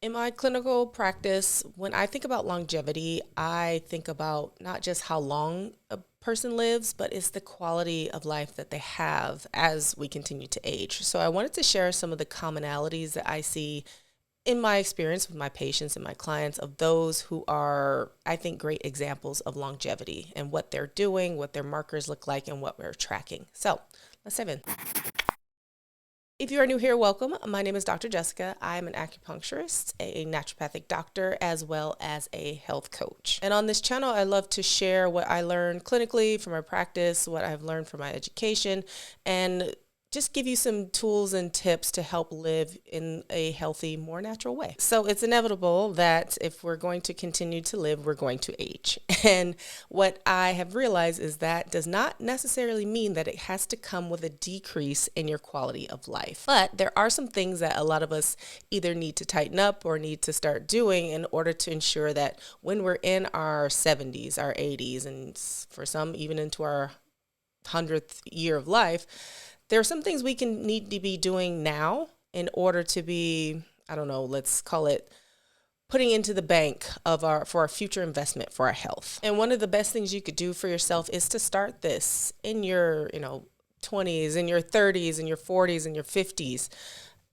In my clinical practice, when I think about longevity, I think about not just how long a person lives, but it's the quality of life that they have as we continue to age. So I wanted to share some of the commonalities that I see in my experience with my patients and my clients of those who are, I think, great examples of longevity and what they're doing, what their markers look like, and what we're tracking. So let's dive in. If you are new here, welcome. My name is Dr. Jessica. I'm an acupuncturist, a naturopathic doctor, as well as a health coach. And on this channel, I love to share what I learned clinically from my practice, what I've learned from my education, and just give you some tools and tips to help live in a healthy, more natural way. So it's inevitable that if we're going to continue to live, we're going to age. And what I have realized is that does not necessarily mean that it has to come with a decrease in your quality of life. But there are some things that a lot of us either need to tighten up or need to start doing in order to ensure that when we're in our 70s, our 80s, and for some even into our 100th year of life, there are some things we can need to be doing now in order to be, I don't know, let's call it putting into the bank for our future investment for our health. And one of the best things you could do for yourself is to start this in your, 20s, in your 30s, in your 40s, in your 50s.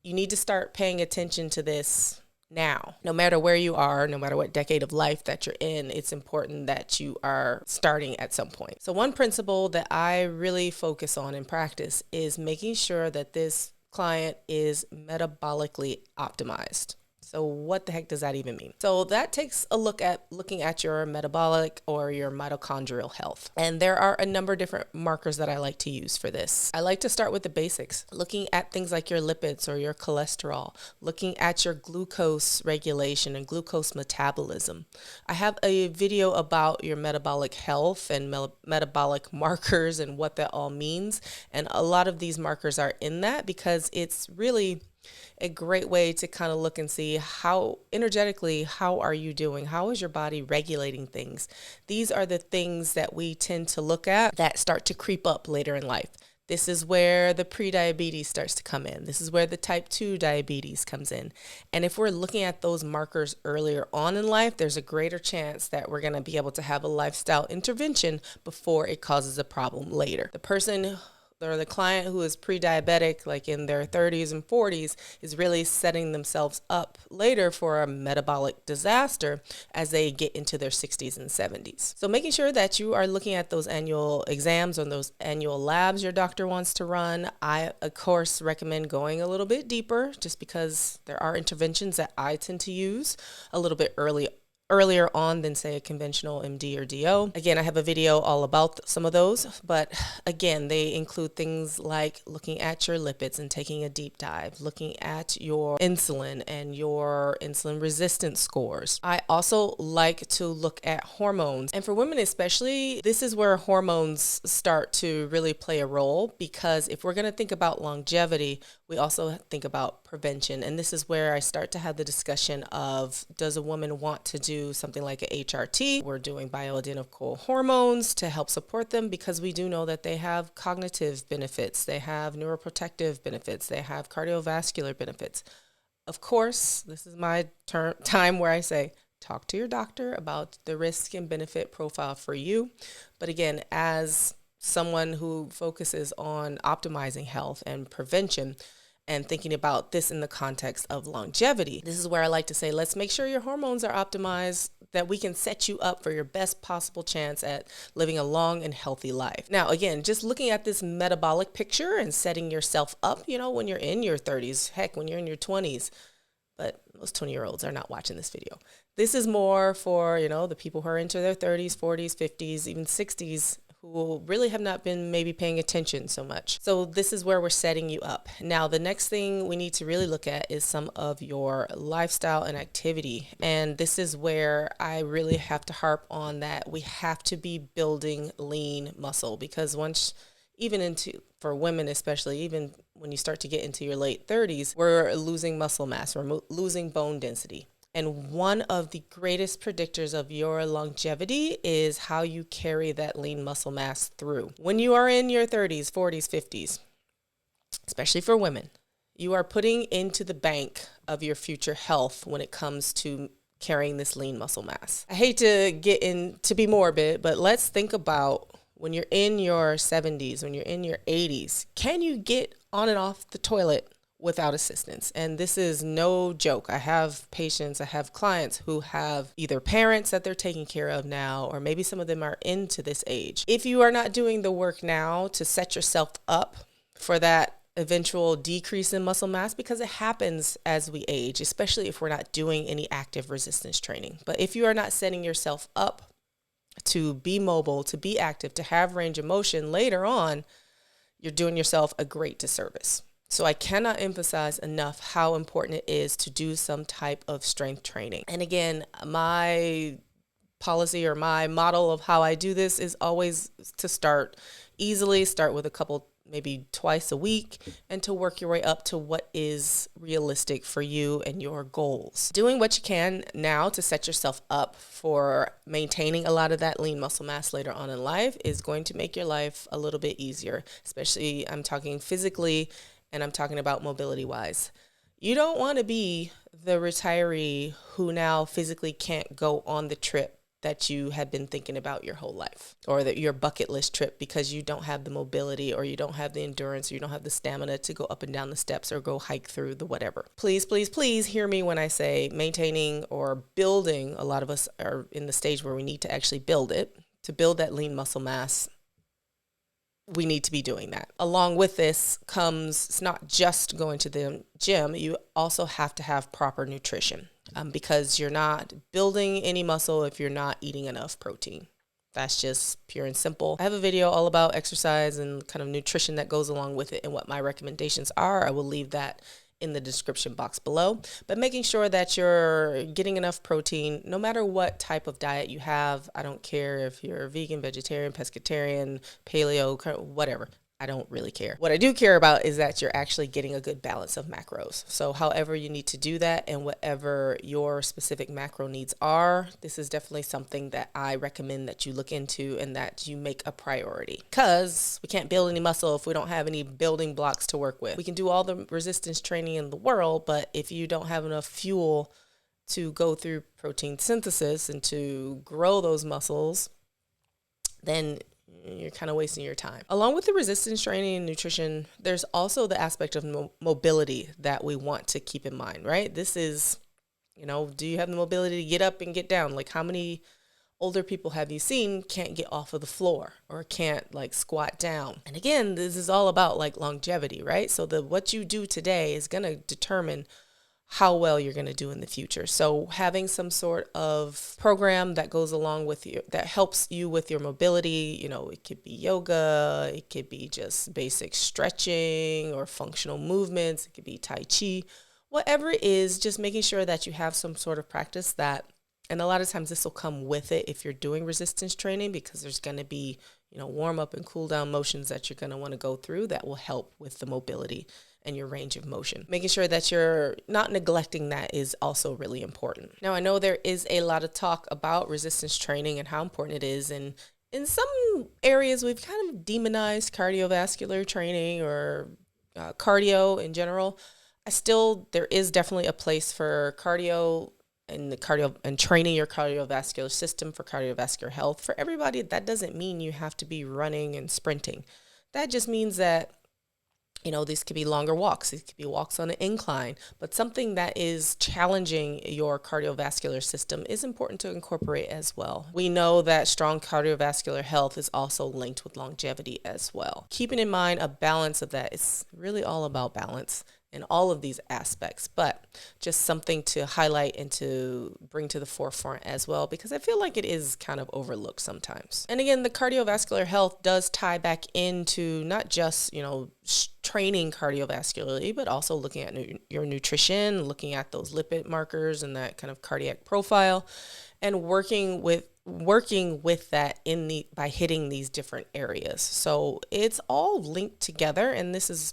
You need to start paying attention to this now. No matter where you are, no matter what decade of life that you're in, it's important that you are starting at some point. So one principle that I really focus on in practice is making sure that this client is metabolically optimized. So what the heck does that even mean? So that takes a look at looking at your metabolic or your mitochondrial health. And there are a number of different markers that I like to use for this. I like to start with the basics, looking at things like your lipids or your cholesterol, looking at your glucose regulation and glucose metabolism. I have a video about your metabolic health and metabolic markers and what that all means. And a lot of these markers are in that because it's really a great way to kind of look and see how energetically, how are you doing? How is your body regulating things? These are the things that we tend to look at that start to creep up later in life. This is where the prediabetes starts to come in. This is where the type 2 diabetes comes in. And if we're looking at those markers earlier on in life, there's a greater chance that we're going to be able to have a lifestyle intervention before it causes a problem later. The person or the client who is pre-diabetic, like in their 30s and 40s, is really setting themselves up later for a metabolic disaster as they get into their 60s and 70s. So making sure that you are looking at those annual exams or those annual labs your doctor wants to run. I, of course, recommend going a little bit deeper just because there are interventions that I tend to use a little bit earlier on than say a conventional MD or DO. Again, I have a video all about some of those, but again, they include things like looking at your lipids and taking a deep dive, looking at your insulin and your insulin resistance scores. I also like to look at hormones. And for women especially, this is where hormones start to really play a role, because if we're going to think about longevity, we also think about prevention. And this is where I start to have the discussion of, does a woman want to do something like a HRT? We're doing bioidentical hormones to help support them because we do know that they have cognitive benefits, they have neuroprotective benefits, they have cardiovascular benefits. Of course, this is my time where I say, talk to your doctor about the risk and benefit profile for you. But again, as someone who focuses on optimizing health and prevention and thinking about this in the context of longevity, this is where I like to say, let's make sure your hormones are optimized, that we can set you up for your best possible chance at living a long and healthy life. Now, again, just looking at this metabolic picture and setting yourself up, when you're in your 30s, heck, when you're in your 20s, but most 20-year-olds are not watching this video. This is more for, the people who are into their 30s, 40s, 50s, even 60s, who really have not been maybe paying attention so much. So this is where we're setting you up. Now, the next thing we need to really look at is some of your lifestyle and activity. And this is where I really have to harp on that we have to be building lean muscle, because for women especially, even when you start to get into your late 30s, we're losing muscle mass, we're losing bone density. And one of the greatest predictors of your longevity is how you carry that lean muscle mass through. When you are in your 30s, 40s, 50s, especially for women, you are putting into the bank of your future health when it comes to carrying this lean muscle mass. I hate to get in to be morbid, but let's think about when you're in your 70s, when you're in your 80s, can you get on and off the toilet without assistance? And this is no joke. I have patients, I have clients who have either parents that they're taking care of now, or maybe some of them are into this age. If you are not doing the work now to set yourself up for that eventual decrease in muscle mass, because it happens as we age, especially if we're not doing any active resistance training. But if you are not setting yourself up to be mobile, to be active, to have range of motion later on, you're doing yourself a great disservice. So I cannot emphasize enough how important it is to do some type of strength training. And again, my policy or my model of how I do this is always to start easily, start with a couple, maybe twice a week, and to work your way up to what is realistic for you and your goals. Doing what you can now to set yourself up for maintaining a lot of that lean muscle mass later on in life is going to make your life a little bit easier, especially I'm talking physically and I'm talking about mobility wise. You don't want to be the retiree who now physically can't go on the trip that you had been thinking about your whole life, or that your bucket list trip, because you don't have the mobility, or you don't have the endurance, or you don't have the stamina to go up and down the steps or go hike through the whatever. Please, please, please hear me when I say maintaining or building. A lot of us are in the stage where we need to actually build it. To build that lean muscle mass, we need to be doing that. Along with this comes, it's not just going to the gym, you also have to have proper nutrition. Because you're not building any muscle if you're not eating enough protein. That's just pure and simple. I have a video all about exercise and kind of nutrition that goes along with it and what my recommendations are. I will leave that in the description box below. But making sure that you're getting enough protein, no matter what type of diet you have. I don't care if you're vegan, vegetarian, pescatarian, paleo, whatever. I don't really care. What I do care about is that you're actually getting a good balance of macros. So however you need to do that and whatever your specific macro needs are, this is definitely something that I recommend that you look into and that you make a priority. Because we can't build any muscle if we don't have any building blocks to work with. We can do all the resistance training in the world, but if you don't have enough fuel to go through protein synthesis and to grow those muscles, then you're kind of wasting your time. Along with the resistance training and nutrition, there's also the aspect of mobility that we want to keep in mind, right? This is, do you have the mobility to get up and get down? Like, how many older people have you seen can't get off of the floor or can't squat down? And again, this is all about longevity, right? So what you do today is going to determine how well you're going to do in the future. So having some sort of program that goes along with you, that helps you with your mobility, it could be yoga, it could be just basic stretching or functional movements, it could be Tai Chi, whatever it is, just making sure that you have some sort of practice that, and a lot of times this will come with it if you're doing resistance training, because there's going to be, warm up and cool down motions that you're going to want to go through that will help with the mobility and your range of motion. Making sure that you're not neglecting that is also really important. Now, I know there is a lot of talk about resistance training and how important it is. And in some areas, we've kind of demonized cardiovascular training or cardio in general. There is definitely a place for cardio and training your cardiovascular system for cardiovascular health. For everybody, that doesn't mean you have to be running and sprinting. That just means that these could be longer walks. These could be walks on an incline, but something that is challenging your cardiovascular system is important to incorporate as well. We know that strong cardiovascular health is also linked with longevity as well. Keeping in mind a balance of that, it's really all about balance in all of these aspects, but just something to highlight and to bring to the forefront as well, because I feel like it is kind of overlooked sometimes. And again, the cardiovascular health does tie back into not just, training cardiovascularly, but also looking at your nutrition, looking at those lipid markers and that kind of cardiac profile, and working with that by hitting these different areas. So it's all linked together, and this is,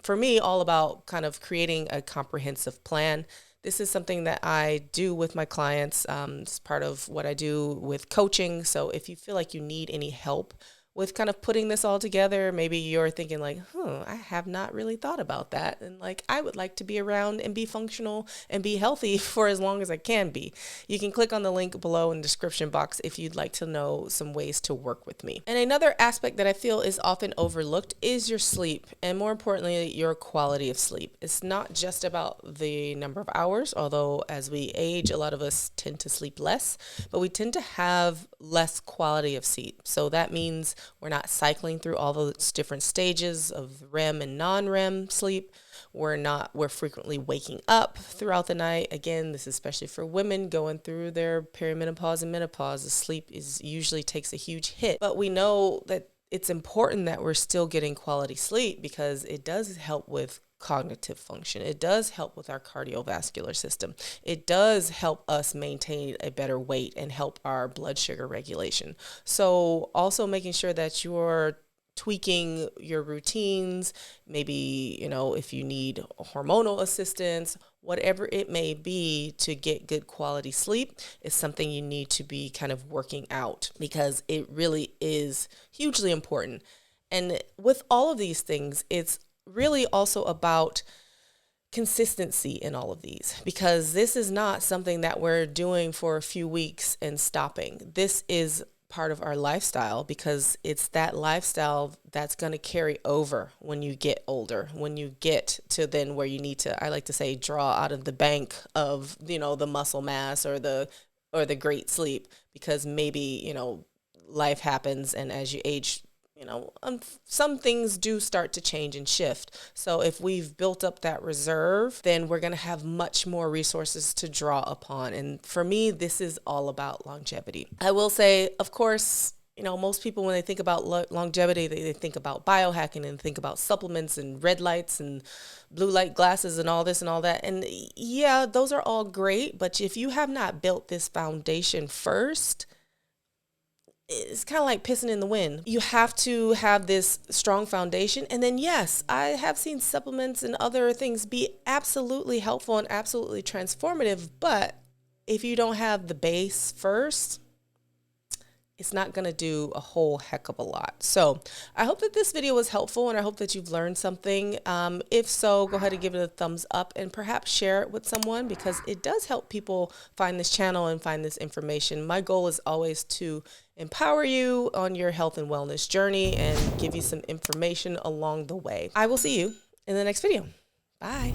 for me, all about kind of creating a comprehensive plan. This is something that I do with my clients. It's part of what I do with coaching. So if you feel like you need any help with kind of putting this all together, maybe you're thinking like, I have not really thought about that. And like, I would like to be around and be functional and be healthy for as long as I can be. You can click on the link below in the description box if you'd like to know some ways to work with me. And another aspect that I feel is often overlooked is your sleep, and more importantly, your quality of sleep. It's not just about the number of hours, although as we age, a lot of us tend to sleep less, but we tend to have less quality of sleep. So that means we're not cycling through all those different stages of REM and non-REM sleep. We're frequently waking up throughout the night. Again, this is especially for women going through their perimenopause and menopause. The sleep usually takes a huge hit, but we know that it's important that we're still getting quality sleep because it does help with cognitive function. It does help with our cardiovascular system. It does help us maintain a better weight and help our blood sugar regulation. So also making sure that you're tweaking your routines, maybe, if you need hormonal assistance, whatever it may be to get good quality sleep is something you need to be kind of working out because it really is hugely important. And with all of these things, it's really also about consistency in all of these, because this is not something that we're doing for a few weeks and stopping. This is part of our lifestyle because it's that lifestyle that's going to carry over when you get older, when you get to then where you need to, I like to say, draw out of the bank of, the muscle mass or the great sleep, because maybe, life happens, and as you age, some things do start to change and shift. So if we've built up that reserve, then we're going to have much more resources to draw upon. And for me, this is all about longevity. I will say, of course, most people, when they think about longevity, they think about biohacking and think about supplements and red lights and blue light glasses and all this and all that. And yeah, those are all great. But if you have not built this foundation first, it's kind of like pissing in the wind. You have to have this strong foundation. And then, yes, I have seen supplements and other things be absolutely helpful and absolutely transformative. But if you don't have the base first, it's not going to do a whole heck of a lot. So I hope that this video was helpful, and I hope that you've learned something. If so, go ahead and give it a thumbs up and perhaps share it with someone, because it does help people find this channel and find this information. My goal is always to empower you on your health and wellness journey and give you some information along the way. I will see you in the next video. Bye.